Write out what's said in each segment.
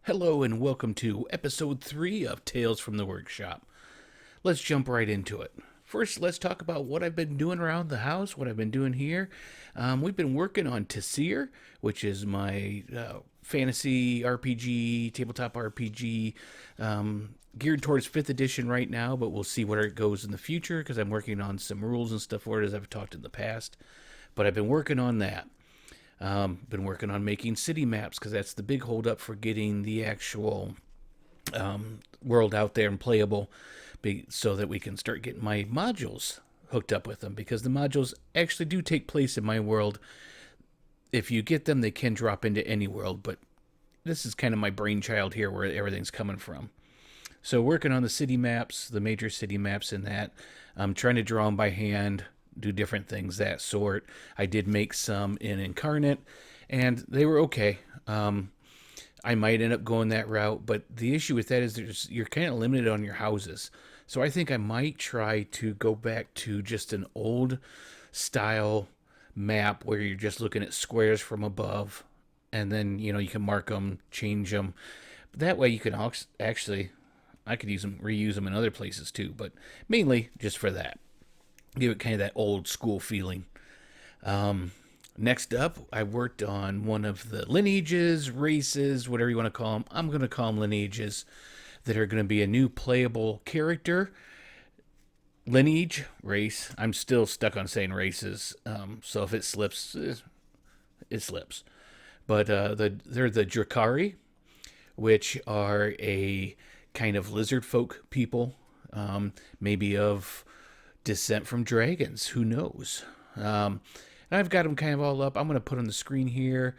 Hello and welcome to episode 3 of Tales from the Workshop. Let's jump right into it. First, let's talk about what I've been doing around the house, what I've been doing here. We've been working on Tassir, which is my fantasy RPG, tabletop RPG, geared towards 5th edition right now, but we'll see where it goes in the future because I'm working on some rules and stuff for it as I've talked in the past. But I've been working on that. Been working on making city maps because that's the big holdup for getting the actual world out there and playable, so that we can start getting my modules hooked up with them. Because the modules actually do take place in my world. If you get them, they can drop into any world, but this is kind of my brainchild here where everything's coming from. So working on the city maps, the major city maps in that. I'm trying to draw them by hand, do different things, that sort. I did make some in Incarnate, and they were okay. I might end up going that route, but the issue with that is you're kind of limited on your houses. So I think I might try to go back to just an old style map where you're just looking at squares from above, and then you can mark them, change them. That way you can actually, I could use them, reuse them in other places too, but mainly just for that. Give it kind of that old school feeling. Next up, I worked on one of the lineages, races, whatever you want to call them. I'm going to call them lineages that are going to be a new playable character. Lineage, race. I'm still stuck on saying races, so if it slips, it slips. But they're the Drakari, which are a kind of lizard folk people, maybe of descent from dragons. Who knows? And I've got them kind of all up. I'm going to put on the screen here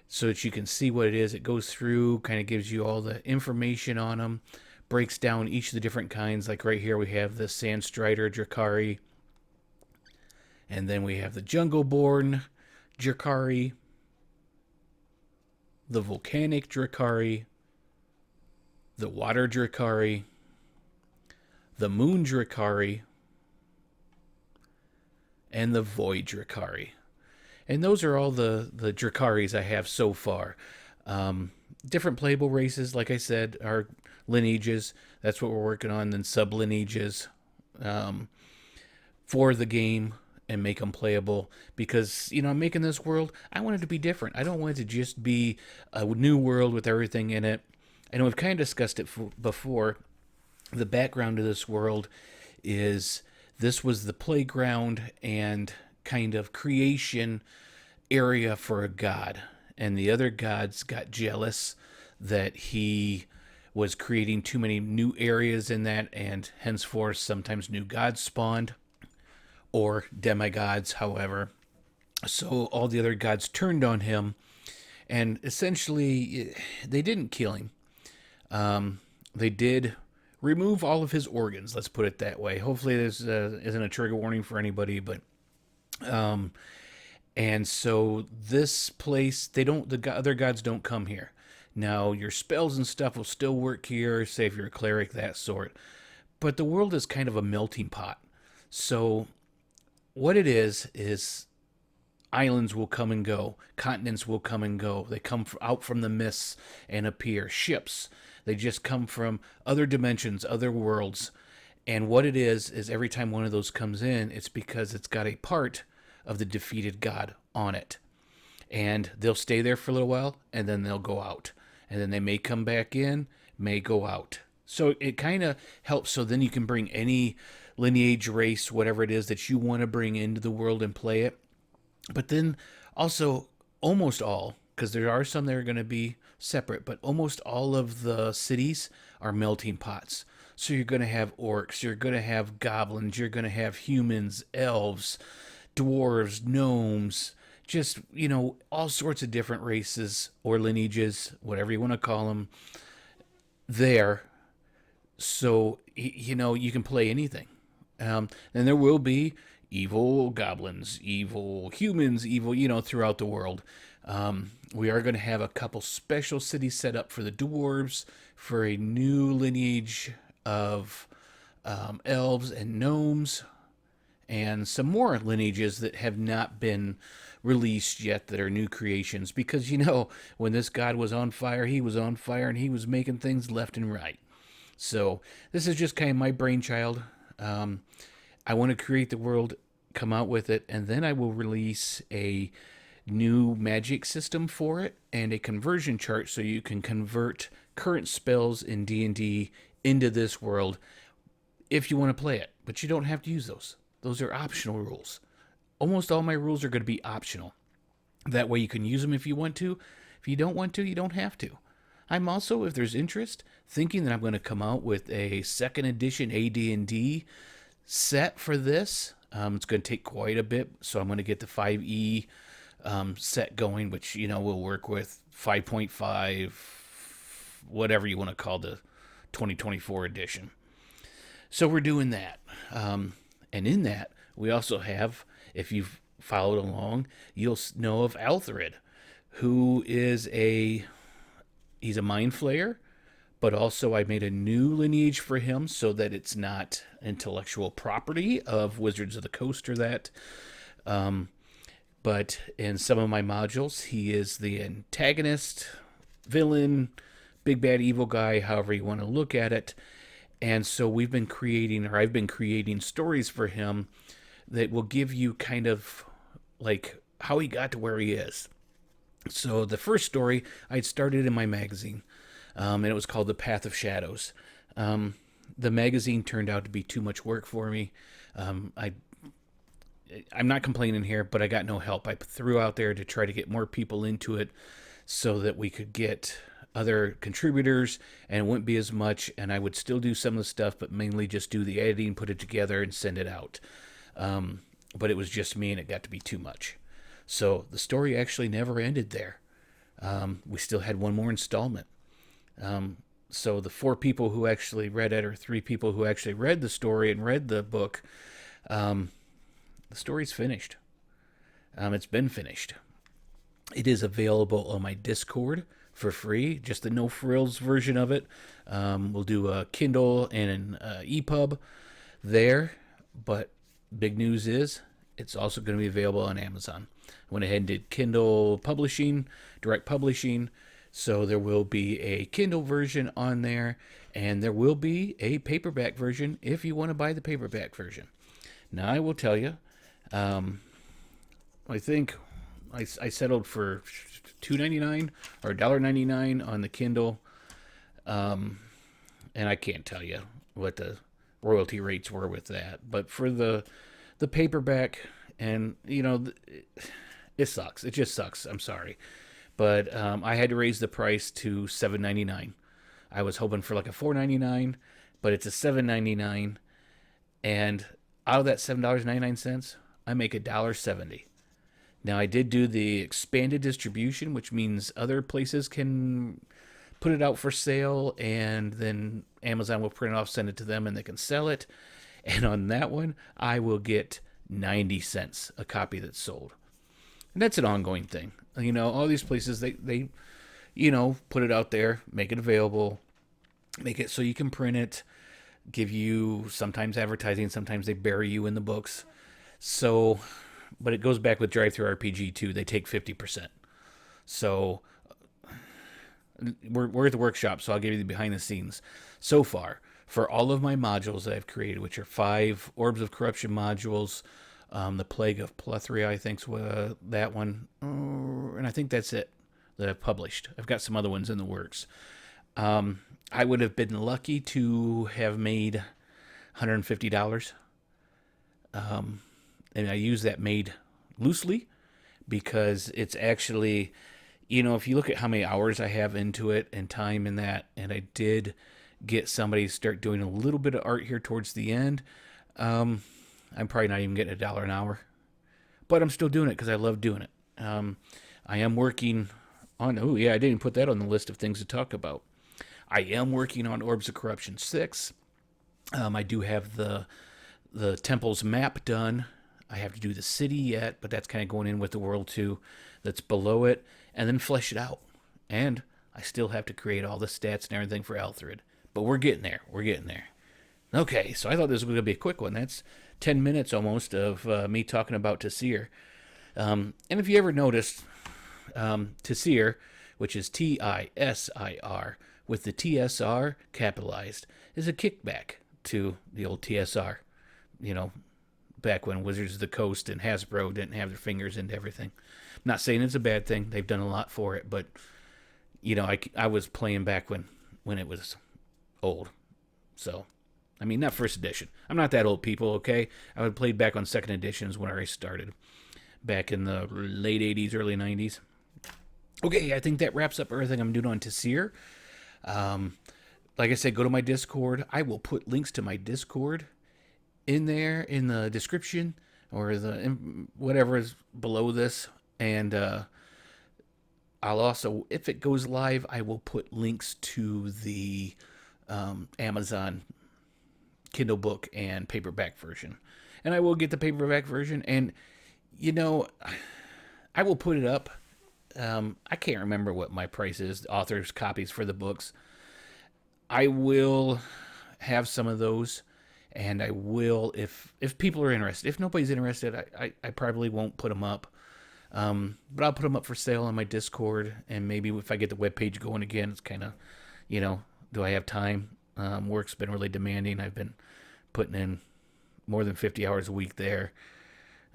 so that you can see what it is. It goes through, kind of gives you all the information on them, breaks down each of the different kinds. Like right here, we have the Sandstrider Drakari, and then we have the Jungleborn Drakari, the Volcanic Drakari, the Water Drakari, the Moon Drakari, and the Void Drakari. And those are all the Drakaris I have so far. Different playable races, like I said, are lineages. That's what we're working on. Then sub-lineages for the game and make them playable. Because, I'm making this world, I want it to be different. I don't want it to just be a new world with everything in it. I know we've kind of discussed it before. The background of this world is this was the playground and kind of creation area for a god. And the other gods got jealous that he was creating too many new areas in that, and henceforth sometimes new gods spawned, or demigods, however. So all the other gods turned on him, and essentially they didn't kill him. They did remove all of his organs. Let's put it that way. Hopefully, this isn't a trigger warning for anybody, but and so this place, the other gods don't come here. Now your spells and stuff will still work here. Say if you're a cleric, that sort. But the world is kind of a melting pot. So what it is islands will come and go, continents will come and go. They come out from the mists and appear. Ships, they just come from other dimensions, other worlds. And what it is every time one of those comes in, it's because it's got a part of the defeated god on it. And they'll stay there for a little while, and then they'll go out. And then they may come back in, may go out. So it kind of helps, so then you can bring any lineage, race, whatever it is that you want to bring into the world and play it. But then also, almost all, because there are some that are going to be separate, but almost all of the cities are melting pots. So you're going to have orcs, you're going to have goblins, you're going to have humans, elves, dwarves, gnomes, just, all sorts of different races or lineages, whatever you want to call them, there. So, you can play anything. And there will be evil goblins, evil humans, evil, throughout the world. We are going to have a couple special cities set up for the dwarves, for a new lineage of elves and gnomes. and some more lineages that have not been released yet that are new creations. Because, when this god was on fire, he was on fire and he was making things left and right. So this is just kind of my brainchild. I want to create the world, come out with it, and then I will release a new magic system for it and a conversion chart so you can convert current spells in D&D into this world if you want to play it. But you don't have to use those. Those are optional rules. Almost all my rules are going to be optional. That way you can use them if you want to. If you don't want to, you don't have to. I'm also, if there's interest, thinking that I'm going to come out with a second edition AD&D set for this. It's going to take quite a bit, so I'm going to get the 5e set going, which, will work with 5.5, whatever you want to call the 2024 edition. So we're doing that. And in that, we also have, if you've followed along, you'll know of Altherid, who is he's a mind flayer, but also I made a new lineage for him so that it's not intellectual property of Wizards of the Coast or that. But in some of my modules, he is the antagonist, villain, big bad evil guy, however you want to look at it. And so I've been creating stories for him that will give you kind of like how he got to where he is. So the first story I'd started in my magazine, and it was called The Path of Shadows. The magazine turned out to be too much work for me. I'm not complaining here, but I got no help. I threw out there to try to get more people into it so that we could get other contributors and it wouldn't be as much, and I would still do some of the stuff, but mainly just do the editing, put it together, and send it out. But it was just me, and it got to be too much. So the story actually never ended there. We still had one more installment. So the 4 people who actually read it, or 3 people who actually read the story and read the book, the story's finished. It's been finished. It is available on my Discord for free, just the no frills version of it. We'll do a Kindle and an EPUB there, but big news is it's also going to be available on Amazon. I went ahead and did Kindle publishing, direct publishing, so there will be a Kindle version on there, and there will be a paperback version if you want to buy the paperback version. Now, I will tell you, I think I settled for $2.99 or $1.99 on the Kindle, and I can't tell you what the royalty rates were with that. But for the paperback, and it sucks. It just sucks. I'm sorry, but I had to raise the price to $7.99. I was hoping for like a $4.99, but it's a $7.99, and out of that $7.99, I make $1.70. Now, I did do the expanded distribution, which means other places can put it out for sale, and then Amazon will print it off, send it to them, and they can sell it. And on that one, I will get 90 cents a copy that's sold. And that's an ongoing thing. All these places, they put it out there, make it available, make it so you can print it, give you sometimes advertising, sometimes they bury you in the books. So, but it goes back with Drive-Thru RPG too. They take 50%. So we're at the workshop, so I'll give you the behind the scenes. So far, for all of my modules that I've created, which are 5 Orbs of Corruption modules, the Plague of Plethora, I think's that one, and I think that's it that I've published. I've got some other ones in the works. I would have been lucky to have made $150. And I use that made loosely because it's actually, if you look at how many hours I have into it and time in that, and I did get somebody to start doing a little bit of art here towards the end, I'm probably not even getting $1 an hour, but I'm still doing it because I love doing it. I am working on, I didn't put that on the list of things to talk about. I am working on Orbs of Corruption 6. I do have the temple's map done. I have to do the city yet, but that's kind of going in with the world too that's below it, and then flesh it out. And I still have to create all the stats and everything for Altherid. But we're getting there. Okay, so I thought this was going to be a quick one. That's 10 minutes almost of me talking about Tasir. And if you ever noticed, Tasir, which is TISIR, with the TSR capitalized, is a kickback to the old TSR. You know, back when Wizards of the Coast and Hasbro didn't have their fingers into everything. I'm not saying it's a bad thing. They've done a lot for it, but I was playing back when it was old. So, I mean, not first edition. I'm not that old, people, okay? I would play back on second editions when I started, back in the late 80s, early 90s. Okay, I think that wraps up everything I'm doing on Tasir. Like I said, go to my Discord. I will put links to my Discord in there in the description or whatever is below this. And I'll also, if it goes live, I will put links to the Amazon Kindle book and paperback version. And I will get the paperback version. And, I will put it up. I can't remember what my price is, the author's copies for the books. I will have some of those, and I will, if people are interested. If nobody's interested, I probably won't put them up. But I'll put them up for sale on my Discord, and maybe if I get the webpage going again, it's kind of, do I have time? Work's been really demanding. I've been putting in more than 50 hours a week there.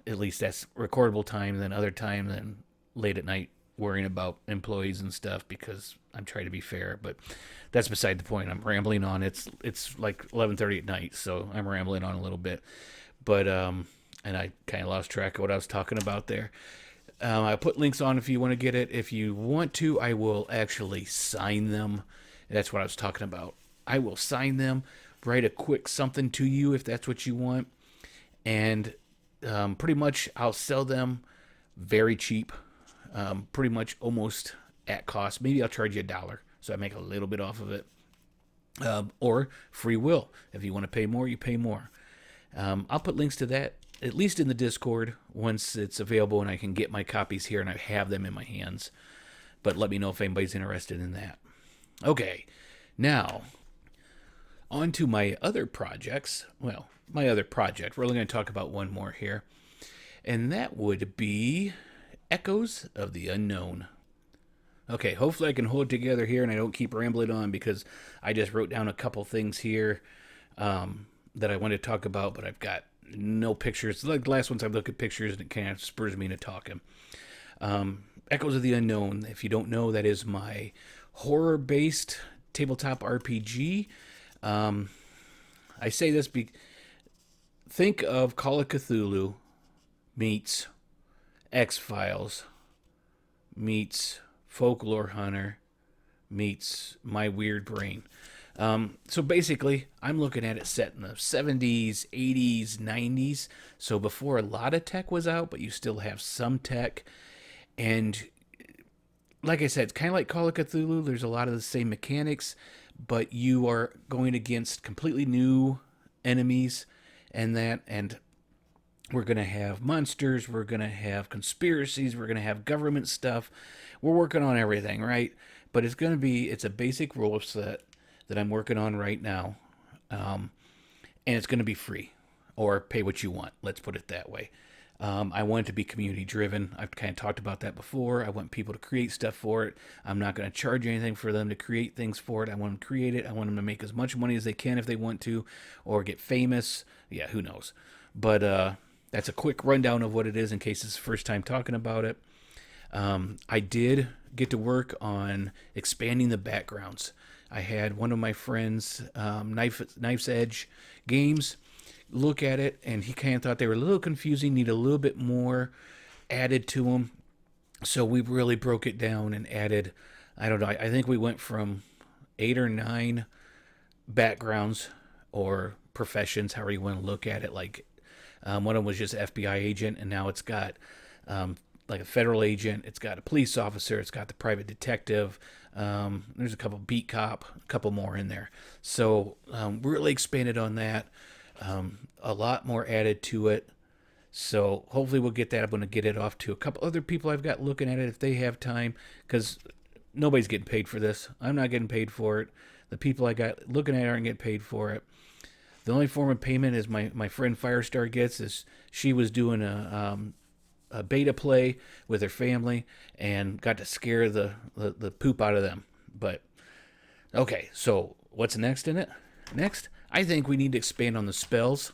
At least that's recordable time, then other time, then late at night worrying about employees and stuff because I'm trying to be fair, but that's beside the point. I'm rambling on. It's like 11:30 at night, so I'm rambling on a little bit. But and I kind of lost track of what I was talking about there. I put links on if you want to get it. If you want to, I will actually sign them. That's what I was talking about. I will sign them, write a quick something to you if that's what you want, and pretty much I'll sell them very cheap. Pretty much almost at cost. Maybe I'll charge you $1, so I make a little bit off of it. Or free will. If you want to pay more, you pay more. I'll put links to that, at least in the Discord, once it's available and I can get my copies here and I have them in my hands. But let me know if anybody's interested in that. Okay, now, on to my other projects. Well, my other project. We're only going to talk about one more here. And that would be Echoes of the Unknown. Okay, hopefully I can hold it together here and I don't keep rambling on because I just wrote down a couple things here that I wanted to talk about, but I've got no pictures. Like the last ones I look at pictures and it kind of spurs me into talking. Echoes of the Unknown, if you don't know, that is my horror-based tabletop RPG. I say this think of Call of Cthulhu meets X-Files meets Folklore Hunter meets My Weird Brain. So basically, I'm looking at it set in the 70s, 80s, 90s. So before a lot of tech was out, but you still have some tech. And like I said, it's kind of like Call of Cthulhu. There's a lot of the same mechanics, but you are going against completely new enemies and we're going to have monsters, we're going to have conspiracies, we're going to have government stuff. We're working on everything, right? But it's a basic rule set that I'm working on right now. And it's going to be free or pay what you want. Let's put it that way. I want it to be community driven. I've kind of talked about that before. I want people to create stuff for it. I'm not going to charge anything for them to create things for it. I want them to create it. I want them to make as much money as they can if they want to, or get famous. Yeah, who knows? But that's a quick rundown of what it is in case it's the first time talking about it. I did get to work on expanding the backgrounds. I had one of my friends, Knife's Edge Games, look at it, and he kind of thought they were a little confusing, need a little bit more added to them. So we really broke it down and added, I don't know, I think we went from 8 or 9 backgrounds or professions, however you want to look at it. Like one of them was just FBI agent, and now it's got like a federal agent, it's got a police officer, it's got the private detective, there's a couple beat cop, a couple more in there. So really expanded on that. A lot more added to it. So hopefully we'll get that. I'm going to get it off to a couple other people I've got looking at it if they have time, because nobody's getting paid for this. I'm not getting paid for it. The people I got looking at it aren't getting paid for it. The only form of payment is my friend Firestar gets is she was doing a beta play with her family and got to scare the poop out of them. But okay, so what's next in it? Next, I think we need to expand on the spells.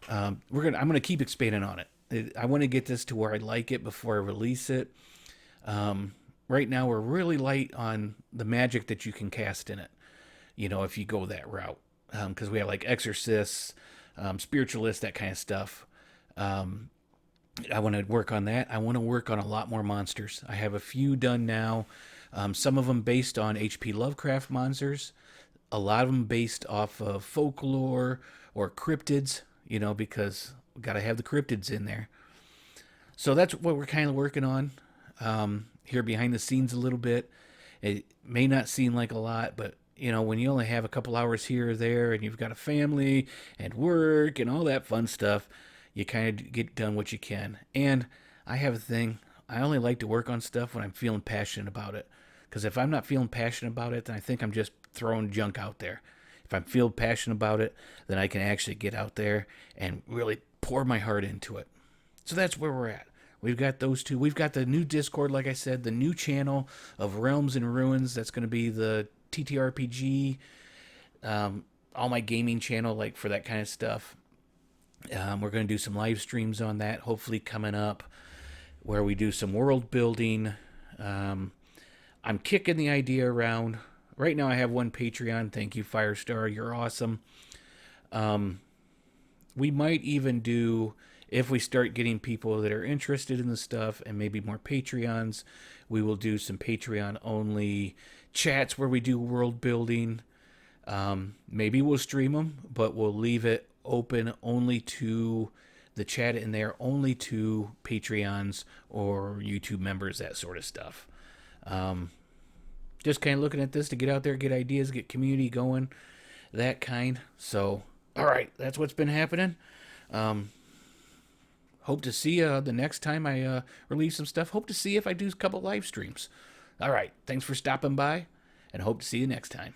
I'm gonna keep expanding on it. I want to get this to where I like it before I release it. Right now, we're really light on the magic that you can cast in it. You know, if you go that route, because we have like exorcists, spiritualists, that kind of stuff. I want to work on that. I want to work on a lot more monsters. I have a few done now. Some of them based on H.P. Lovecraft monsters. A lot of them based off of folklore or cryptids. You know, because we got to have the cryptids in there. So that's what we're kind of working on here behind the scenes a little bit. It may not seem like a lot, but you know, when you only have a couple hours here or there and you've got a family and work and all that fun stuff, you kind of get done what you can. And I have a thing. I only like to work on stuff when I'm feeling passionate about it. Because if I'm not feeling passionate about it, then I think I'm just throwing junk out there. If I'm feeling passionate about it, then I can actually get out there and really pour my heart into it. So that's where we're at. We've got those two. We've got the new Discord, like I said, the new channel of Realms and Ruins. That's going to be the TTRPG, all my gaming channel, like for that kind of stuff. We're going to do some live streams on that, hopefully coming up, where we do some world building. I'm kicking the idea around. Right now I have one Patreon. Thank you, Firestar. You're awesome. We might even do, if we start getting people that are interested in the stuff and maybe more Patreons, we will do some Patreon-only chats where we do world building. Maybe we'll stream them, but we'll leave it open only to the chat in there, only to Patreons or YouTube members, that sort of stuff. Just kind of looking at this to get out there, get ideas, get community going, that kind. So, all right, that's what's been happening. Hope to see you the next time I release some stuff. Hope to see if I do a couple live streams. All right, thanks for stopping by, and hope to see you next time.